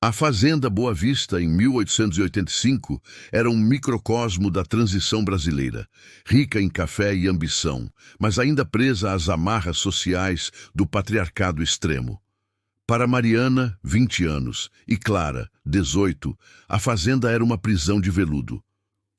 A Fazenda Boa Vista, em 1885, era um microcosmo da transição brasileira, rica em café e ambição, mas ainda presa às amarras sociais do patriarcado extremo. Para Mariana, 20 anos, e Clara, 18, a fazenda era uma prisão de veludo.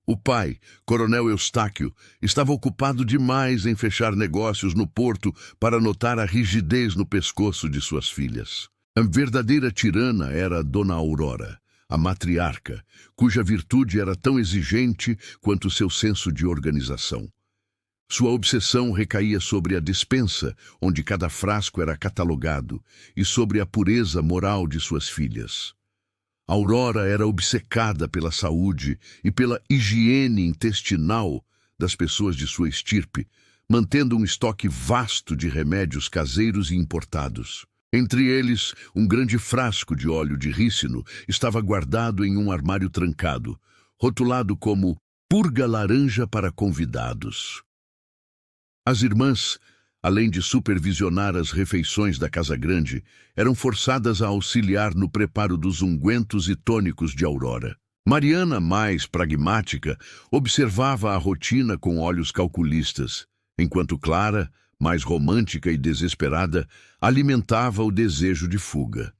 O pai, Coronel Eustáquio, estava ocupado demais em fechar negócios no porto para notar a rigidez no pescoço de suas filhas. A verdadeira tirana era Dona Aurora, a matriarca, cuja virtude era tão exigente quanto seu senso de organização. Sua obsessão recaía sobre a despensa, onde cada frasco era catalogado, e sobre a pureza moral de suas filhas. Aurora era obcecada pela saúde e pela higiene intestinal das pessoas de sua estirpe, mantendo um estoque vasto de remédios caseiros e importados. Entre eles, um grande frasco de óleo de rícino estava guardado em um armário trancado, rotulado como purga laranja para convidados. As irmãs, além de supervisionar as refeições da Casa Grande, eram forçadas a auxiliar no preparo dos ungüentos e tônicos de Aurora. Mariana, mais pragmática, observava a rotina com olhos calculistas, enquanto Clara, mais romântica e desesperada, alimentava o desejo de fuga.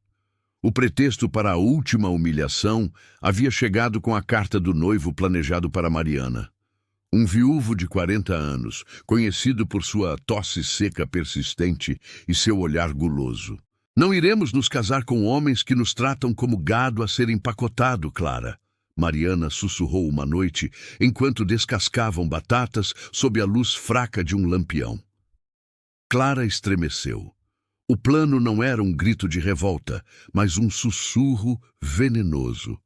O pretexto para a última humilhação havia chegado com a carta do noivo planejado para Mariana. Um viúvo de 40 anos, conhecido por sua tosse seca persistente e seu olhar guloso. Não iremos nos casar com homens que nos tratam como gado a ser empacotado, Clara. Mariana sussurrou uma noite, enquanto descascavam batatas sob a luz fraca de um lampião. Clara estremeceu. O plano não era um grito de revolta, mas um sussurro venenoso.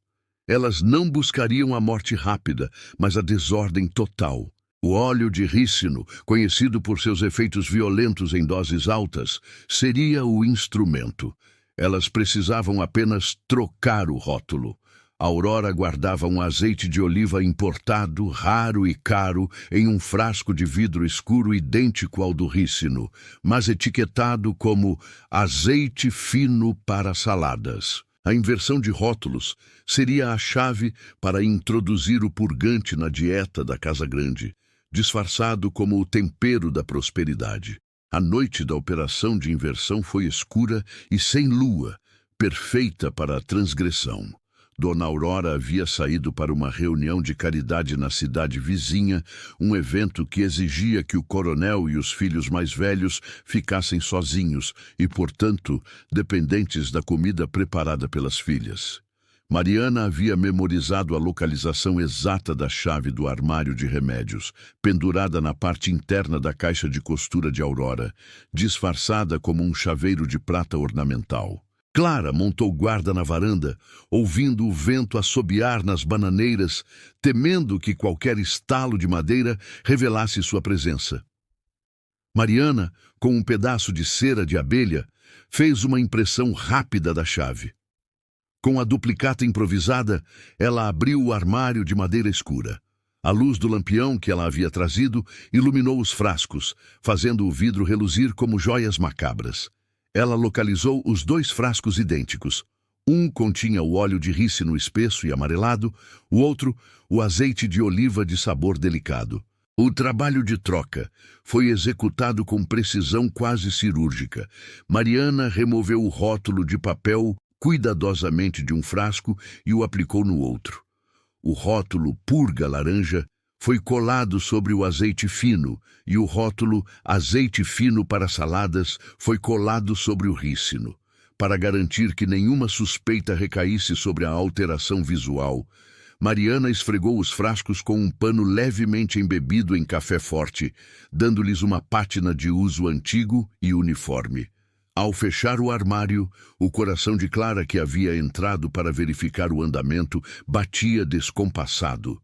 Elas não buscariam a morte rápida, mas a desordem total. O óleo de rícino, conhecido por seus efeitos violentos em doses altas, seria o instrumento. Elas precisavam apenas trocar o rótulo. Aurora guardava um azeite de oliva importado, raro e caro, em um frasco de vidro escuro idêntico ao do rícino, mas etiquetado como azeite fino para saladas. A inversão de rótulos seria a chave para introduzir o purgante na dieta da Casa Grande, disfarçado como o tempero da prosperidade. A noite da operação de inversão foi escura e sem lua, perfeita para a transgressão. Dona Aurora havia saído para uma reunião de caridade na cidade vizinha, um evento que exigia que o coronel e os filhos mais velhos ficassem sozinhos e, portanto, dependentes da comida preparada pelas filhas. Mariana havia memorizado a localização exata da chave do armário de remédios, pendurada na parte interna da caixa de costura de Aurora, disfarçada como um chaveiro de prata ornamental. Clara montou guarda na varanda, ouvindo o vento assobiar nas bananeiras, temendo que qualquer estalo de madeira revelasse sua presença. Mariana, com um pedaço de cera de abelha, fez uma impressão rápida da chave. Com a duplicata improvisada, ela abriu o armário de madeira escura. A luz do lampião que ela havia trazido iluminou os frascos, fazendo o vidro reluzir como joias macabras. Ela localizou os 2 frascos idênticos. Um continha o óleo de rícino espesso e amarelado, o outro, o azeite de oliva de sabor delicado. O trabalho de troca foi executado com precisão quase cirúrgica. Mariana removeu o rótulo de papel cuidadosamente de um frasco e o aplicou no outro. O rótulo purga laranja foi colado sobre o azeite fino e o rótulo azeite fino para saladas foi colado sobre o rícino. Para garantir que nenhuma suspeita recaísse sobre a alteração visual, Mariana esfregou os frascos com um pano levemente embebido em café forte, dando-lhes uma pátina de uso antigo e uniforme. Ao fechar o armário, o coração de Clara, que havia entrado para verificar o andamento, batia descompassado.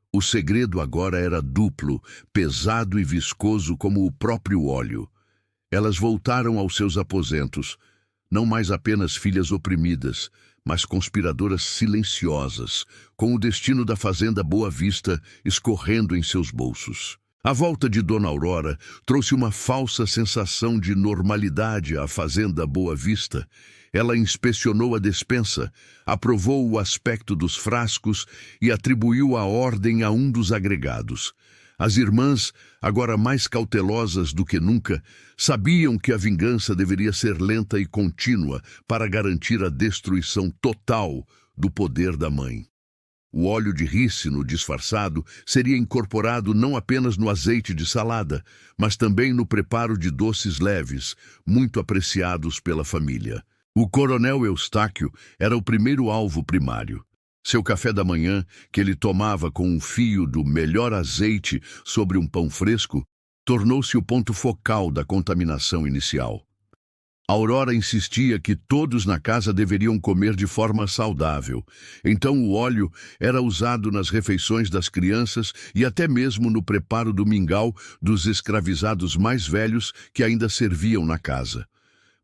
O segredo agora era duplo, pesado e viscoso como o próprio óleo. Elas voltaram aos seus aposentos, não mais apenas filhas oprimidas, mas conspiradoras silenciosas, com o destino da Fazenda Boa Vista escorrendo em seus bolsos. A volta de Dona Aurora trouxe uma falsa sensação de normalidade à Fazenda Boa Vista, Ela inspecionou a despensa, aprovou o aspecto dos frascos e atribuiu a ordem a um dos agregados. As irmãs, agora mais cautelosas do que nunca, sabiam que a vingança deveria ser lenta e contínua para garantir a destruição total do poder da mãe. O óleo de rícino disfarçado seria incorporado não apenas no azeite de salada, mas também no preparo de doces leves, muito apreciados pela família. O coronel Eustáquio era o primeiro alvo primário. Seu café da manhã, que ele tomava com um fio do melhor azeite sobre um pão fresco, tornou-se o ponto focal da contaminação inicial. Aurora insistia que todos na casa deveriam comer de forma saudável. Então o óleo era usado nas refeições das crianças e até mesmo no preparo do mingau dos escravizados mais velhos que ainda serviam na casa.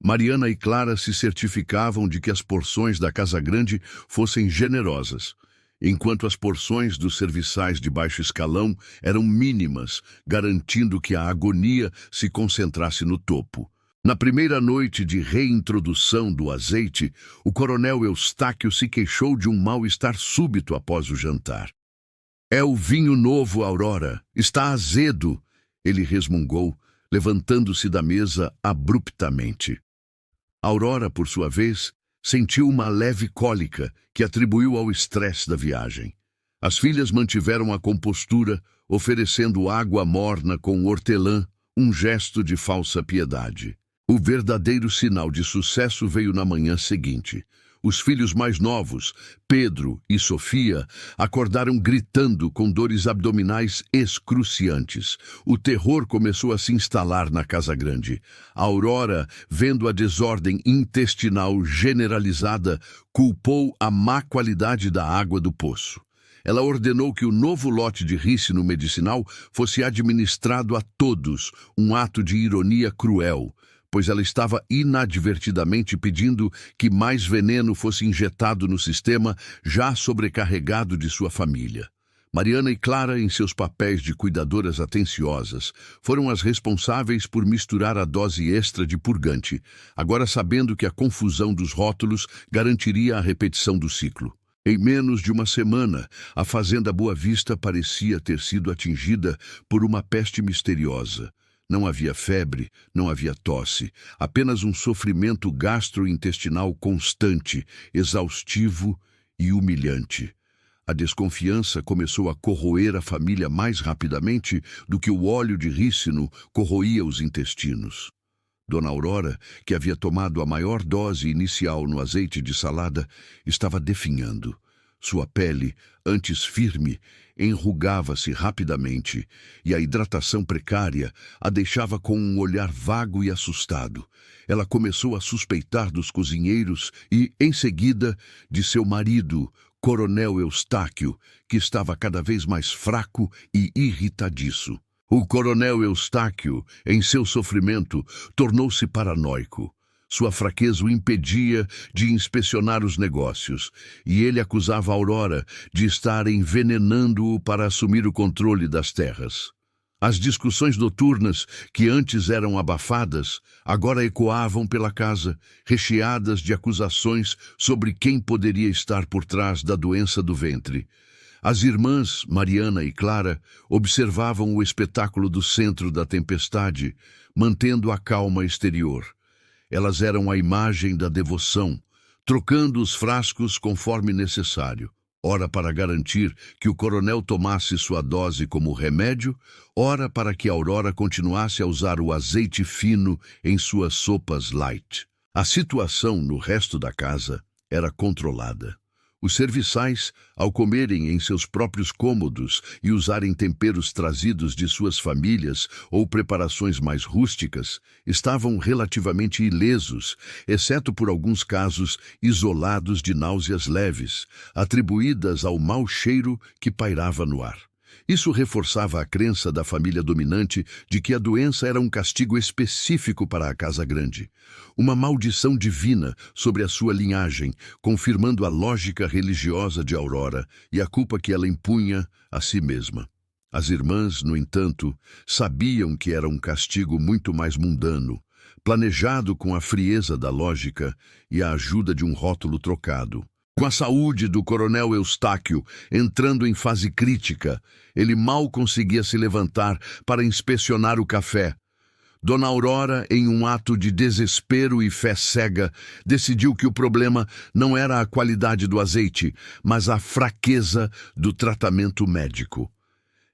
Mariana e Clara se certificavam de que as porções da Casa Grande fossem generosas, enquanto as porções dos serviçais de baixo escalão eram mínimas, garantindo que a agonia se concentrasse no topo. Na primeira noite de reintrodução do azeite, o coronel Eustáquio se queixou de um mal-estar súbito após o jantar. "É o vinho novo, Aurora. Está azedo", ele resmungou, levantando-se da mesa abruptamente. Aurora, por sua vez, sentiu uma leve cólica que atribuiu ao estresse da viagem. As filhas mantiveram a compostura, oferecendo água morna com hortelã, um gesto de falsa piedade. O verdadeiro sinal de sucesso veio na manhã seguinte. Os filhos mais novos, Pedro e Sofia, acordaram gritando com dores abdominais excruciantes. O terror começou a se instalar na Casa Grande. Aurora, vendo a desordem intestinal generalizada, culpou a má qualidade da água do poço. Ela ordenou que o novo lote de rícino medicinal fosse administrado a todos, um ato de ironia cruel, pois ela estava inadvertidamente pedindo que mais veneno fosse injetado no sistema já sobrecarregado de sua família. Mariana e Clara, em seus papéis de cuidadoras atenciosas, foram as responsáveis por misturar a dose extra de purgante, agora sabendo que a confusão dos rótulos garantiria a repetição do ciclo. Em menos de uma semana, a fazenda Boa Vista parecia ter sido atingida por uma peste misteriosa. Não havia febre, não havia tosse, apenas um sofrimento gastrointestinal constante, exaustivo e humilhante. A desconfiança começou a corroer a família mais rapidamente do que o óleo de rícino corroía os intestinos. Dona Aurora, que havia tomado a maior dose inicial no azeite de salada, estava definhando. Sua pele, antes firme, enrugava-se rapidamente e a hidratação precária a deixava com um olhar vago e assustado. Ela começou a suspeitar dos cozinheiros e, em seguida, de seu marido, Coronel Eustáquio, que estava cada vez mais fraco e irritadiço. O coronel Eustáquio, em seu sofrimento, tornou-se paranoico. Sua fraqueza o impedia de inspecionar os negócios, e ele acusava Aurora de estar envenenando-o para assumir o controle das terras. As discussões noturnas, que antes eram abafadas, agora ecoavam pela casa, recheadas de acusações sobre quem poderia estar por trás da doença do ventre. As irmãs, Mariana e Clara, observavam o espetáculo do centro da tempestade, mantendo a calma exterior. Elas eram a imagem da devoção, trocando os frascos conforme necessário, ora para garantir que o coronel tomasse sua dose como remédio, ora para que Aurora continuasse a usar o azeite fino em suas sopas light. A situação no resto da casa era controlada. Os serviçais, ao comerem em seus próprios cômodos e usarem temperos trazidos de suas famílias ou preparações mais rústicas, estavam relativamente ilesos, exceto por alguns casos isolados de náuseas leves, atribuídas ao mau cheiro que pairava no ar. Isso reforçava a crença da família dominante de que a doença era um castigo específico para a Casa Grande, uma maldição divina sobre a sua linhagem, confirmando a lógica religiosa de Aurora e a culpa que ela impunha a si mesma. As irmãs, no entanto, sabiam que era um castigo muito mais mundano, planejado com a frieza da lógica e a ajuda de um rótulo trocado. Com a saúde do coronel Eustáquio entrando em fase crítica, ele mal conseguia se levantar para inspecionar o café. Dona Aurora, em um ato de desespero e fé cega, decidiu que o problema não era a qualidade do azeite, mas a fraqueza do tratamento médico.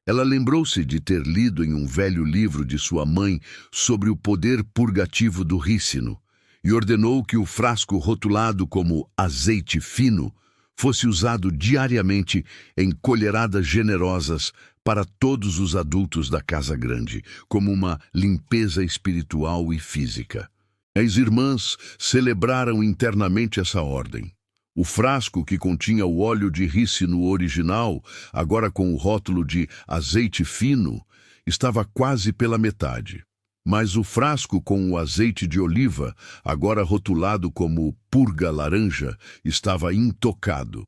Ela lembrou-se de ter lido em um velho livro de sua mãe sobre o poder purgativo do rícino e ordenou que o frasco rotulado como azeite fino fosse usado diariamente em colheradas generosas para todos os adultos da casa grande, como uma limpeza espiritual e física. As irmãs celebraram internamente essa ordem. O frasco que continha o óleo de rícino original, agora com o rótulo de azeite fino, estava quase pela metade. Mas o frasco com o azeite de oliva, agora rotulado como purga laranja, estava intocado.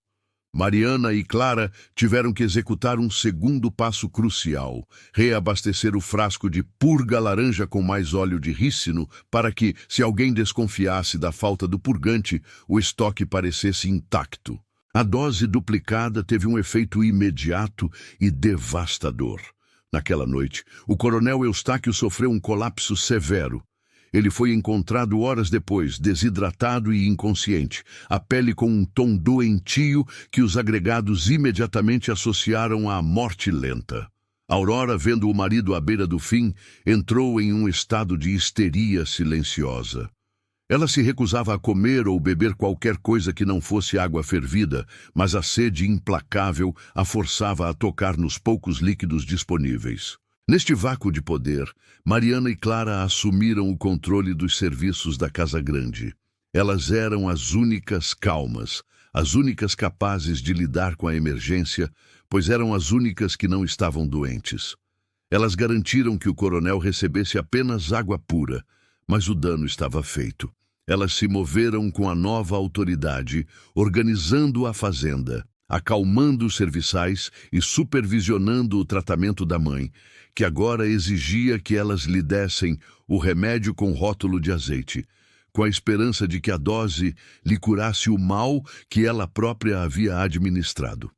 Mariana e Clara tiveram que executar um segundo passo crucial, reabastecer o frasco de purga laranja com mais óleo de rícino para que, se alguém desconfiasse da falta do purgante, o estoque parecesse intacto. A dose duplicada teve um efeito imediato e devastador. Naquela noite, o coronel Eustáquio sofreu um colapso severo. Ele foi encontrado horas depois, desidratado e inconsciente, a pele com um tom doentio que os agregados imediatamente associaram à morte lenta. Aurora, vendo o marido à beira do fim, entrou em um estado de histeria silenciosa. Ela se recusava a comer ou beber qualquer coisa que não fosse água fervida, mas a sede implacável a forçava a tocar nos poucos líquidos disponíveis. Neste vácuo de poder, Mariana e Clara assumiram o controle dos serviços da Casa Grande. Elas eram as únicas calmas, as únicas capazes de lidar com a emergência, pois eram as únicas que não estavam doentes. Elas garantiram que o coronel recebesse apenas água pura, mas o dano estava feito. Elas se moveram com a nova autoridade, organizando a fazenda, acalmando os serviçais e supervisionando o tratamento da mãe, que agora exigia que elas lhe dessem o remédio com rótulo de azeite, com a esperança de que a dose lhe curasse o mal que ela própria havia administrado.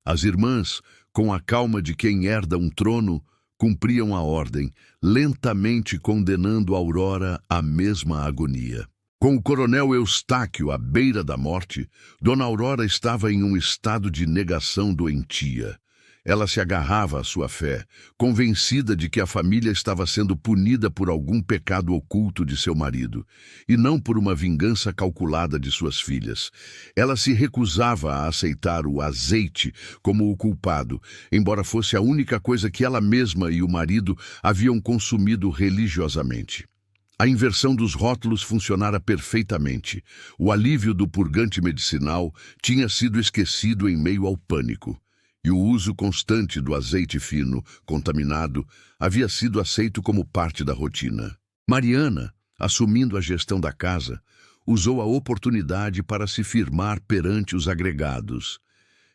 As irmãs, com a calma de quem herda um trono, cumpriam a ordem, lentamente condenando Aurora à mesma agonia. Com o coronel Eustáquio à beira da morte, Dona Aurora estava em um estado de negação doentia. Ela se agarrava à sua fé, convencida de que a família estava sendo punida por algum pecado oculto de seu marido, e não por uma vingança calculada de suas filhas. Ela se recusava a aceitar o azeite como o culpado, embora fosse a única coisa que ela mesma e o marido haviam consumido religiosamente. A inversão dos rótulos funcionara perfeitamente. O alívio do purgante medicinal tinha sido esquecido em meio ao pânico. E o uso constante do azeite fino, contaminado, havia sido aceito como parte da rotina. Mariana, assumindo a gestão da casa, usou a oportunidade para se firmar perante os agregados.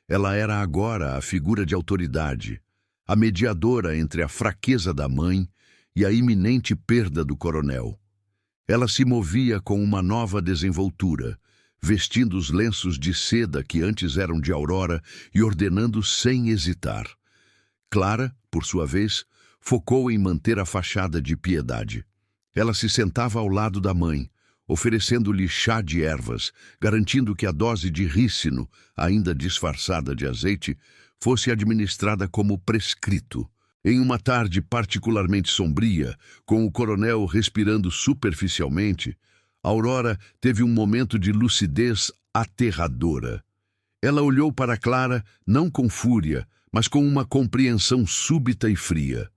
Ela era agora a figura de autoridade, a mediadora entre a fraqueza da mãe e a iminente perda do coronel. Ela se movia com uma nova desenvoltura, vestindo os lenços de seda que antes eram de Aurora e ordenando sem hesitar. Clara, por sua vez, focou em manter a fachada de piedade. Ela se sentava ao lado da mãe, oferecendo-lhe chá de ervas, garantindo que a dose de rícino, ainda disfarçada de azeite, fosse administrada como prescrito. Em uma tarde particularmente sombria, com o coronel respirando superficialmente, Aurora teve um momento de lucidez aterradora. Ela olhou para Clara não com fúria, mas com uma compreensão súbita e fria.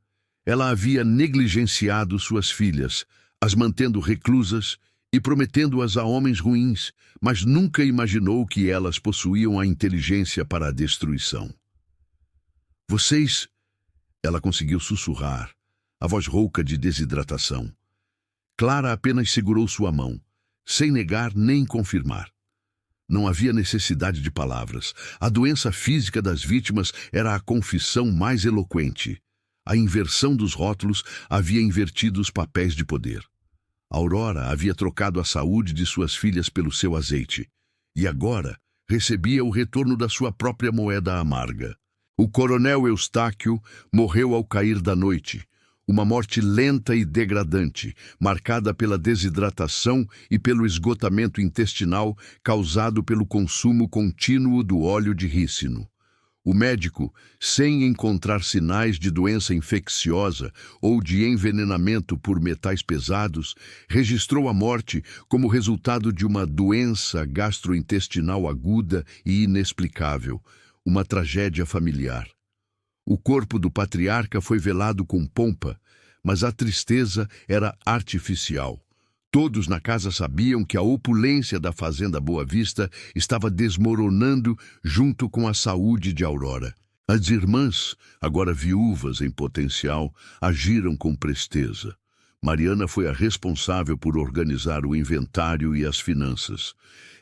Ela havia negligenciado suas filhas, as mantendo reclusas e prometendo-as a homens ruins, mas nunca imaginou que elas possuíam a inteligência para a destruição. Vocês... Ela conseguiu sussurrar, a voz rouca de desidratação. Clara apenas segurou sua mão, sem negar nem confirmar. Não havia necessidade de palavras. A doença física das vítimas era a confissão mais eloquente. A inversão dos rótulos havia invertido os papéis de poder. Aurora havia trocado a saúde de suas filhas pelo seu azeite, e agora recebia o retorno da sua própria moeda amarga. O coronel Eustáquio morreu ao cair da noite, uma morte lenta e degradante, marcada pela desidratação e pelo esgotamento intestinal causado pelo consumo contínuo do óleo de rícino. O médico, sem encontrar sinais de doença infecciosa ou de envenenamento por metais pesados, registrou a morte como resultado de uma doença gastrointestinal aguda e inexplicável, uma tragédia familiar. O corpo do patriarca foi velado com pompa, mas a tristeza era artificial. Todos na casa sabiam que a opulência da fazenda Boa Vista estava desmoronando junto com a saúde de Aurora. As irmãs, agora viúvas em potencial, agiram com presteza. Mariana foi a responsável por organizar o inventário e as finanças.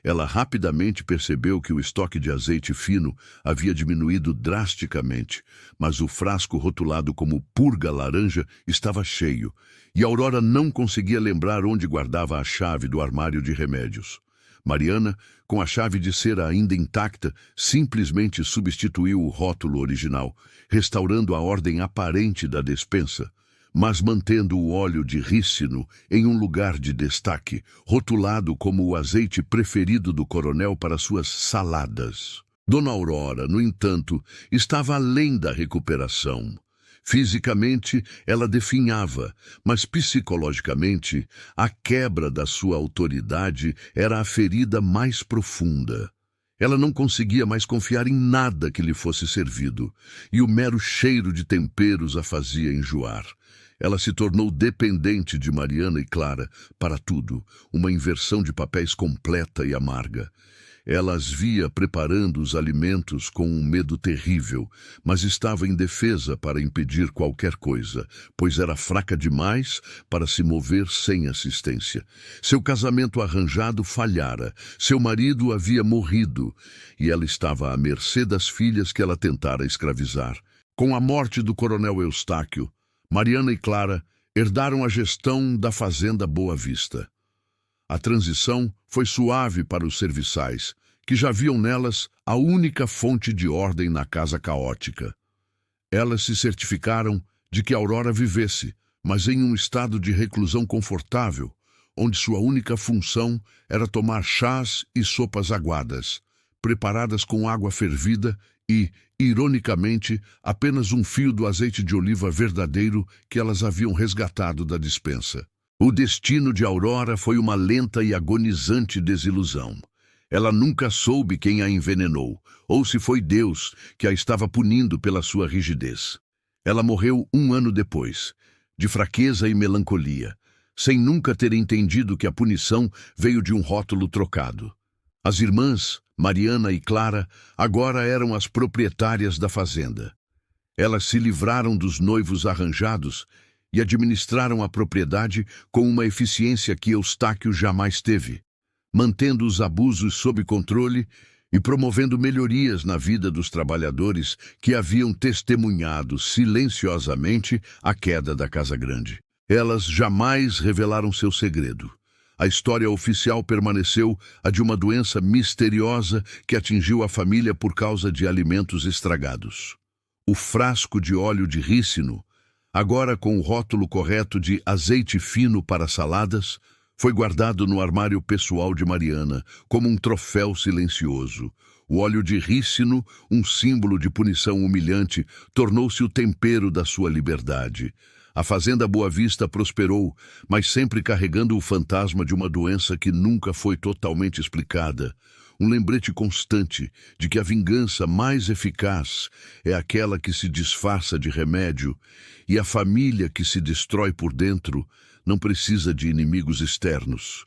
Ela rapidamente percebeu que o estoque de azeite fino havia diminuído drasticamente, mas o frasco rotulado como purga laranja estava cheio, e Aurora não conseguia lembrar onde guardava a chave do armário de remédios. Mariana, com a chave de cera ainda intacta, simplesmente substituiu o rótulo original, restaurando a ordem aparente da despensa, mas mantendo o óleo de rícino em um lugar de destaque, rotulado como o azeite preferido do coronel para suas saladas. Dona Aurora, no entanto, estava além da recuperação. Fisicamente, ela definhava, mas psicologicamente, a quebra da sua autoridade era a ferida mais profunda. Ela não conseguia mais confiar em nada que lhe fosse servido, e o mero cheiro de temperos a fazia enjoar. Ela se tornou dependente de Mariana e Clara para tudo, uma inversão de papéis completa e amarga. Ela as via preparando os alimentos com um medo terrível, mas estava indefesa para impedir qualquer coisa, pois era fraca demais para se mover sem assistência. Seu casamento arranjado falhara, seu marido havia morrido, e ela estava à mercê das filhas que ela tentara escravizar. Com a morte do coronel Eustáquio, Mariana e Clara herdaram a gestão da fazenda Boa Vista. A transição foi suave para os serviçais, que já viam nelas a única fonte de ordem na casa caótica. Elas se certificaram de que Aurora vivesse, mas em um estado de reclusão confortável, onde sua única função era tomar chás e sopas aguadas, preparadas com água fervida e, ironicamente, apenas um fio do azeite de oliva verdadeiro que elas haviam resgatado da despensa. O destino de Aurora foi uma lenta e agonizante desilusão. Ela nunca soube quem a envenenou, ou se foi Deus que a estava punindo pela sua rigidez. Ela morreu 1 ano depois, de fraqueza e melancolia, sem nunca ter entendido que a punição veio de um rótulo trocado. As irmãs, Mariana e Clara, agora eram as proprietárias da fazenda. Elas se livraram dos noivos arranjados e administraram a propriedade com uma eficiência que Eustáquio jamais teve, mantendo os abusos sob controle e promovendo melhorias na vida dos trabalhadores que haviam testemunhado silenciosamente a queda da Casa Grande. Elas jamais revelaram seu segredo. A história oficial permaneceu a de uma doença misteriosa que atingiu a família por causa de alimentos estragados. O frasco de óleo de rícino, agora com o rótulo correto de azeite fino para saladas, foi guardado no armário pessoal de Mariana, como um troféu silencioso. O óleo de rícino, um símbolo de punição humilhante, tornou-se o tempero da sua liberdade. A fazenda Boa Vista prosperou, mas sempre carregando o fantasma de uma doença que nunca foi totalmente explicada. Um lembrete constante de que a vingança mais eficaz é aquela que se disfarça de remédio, e a família que se destrói por dentro não precisa de inimigos externos.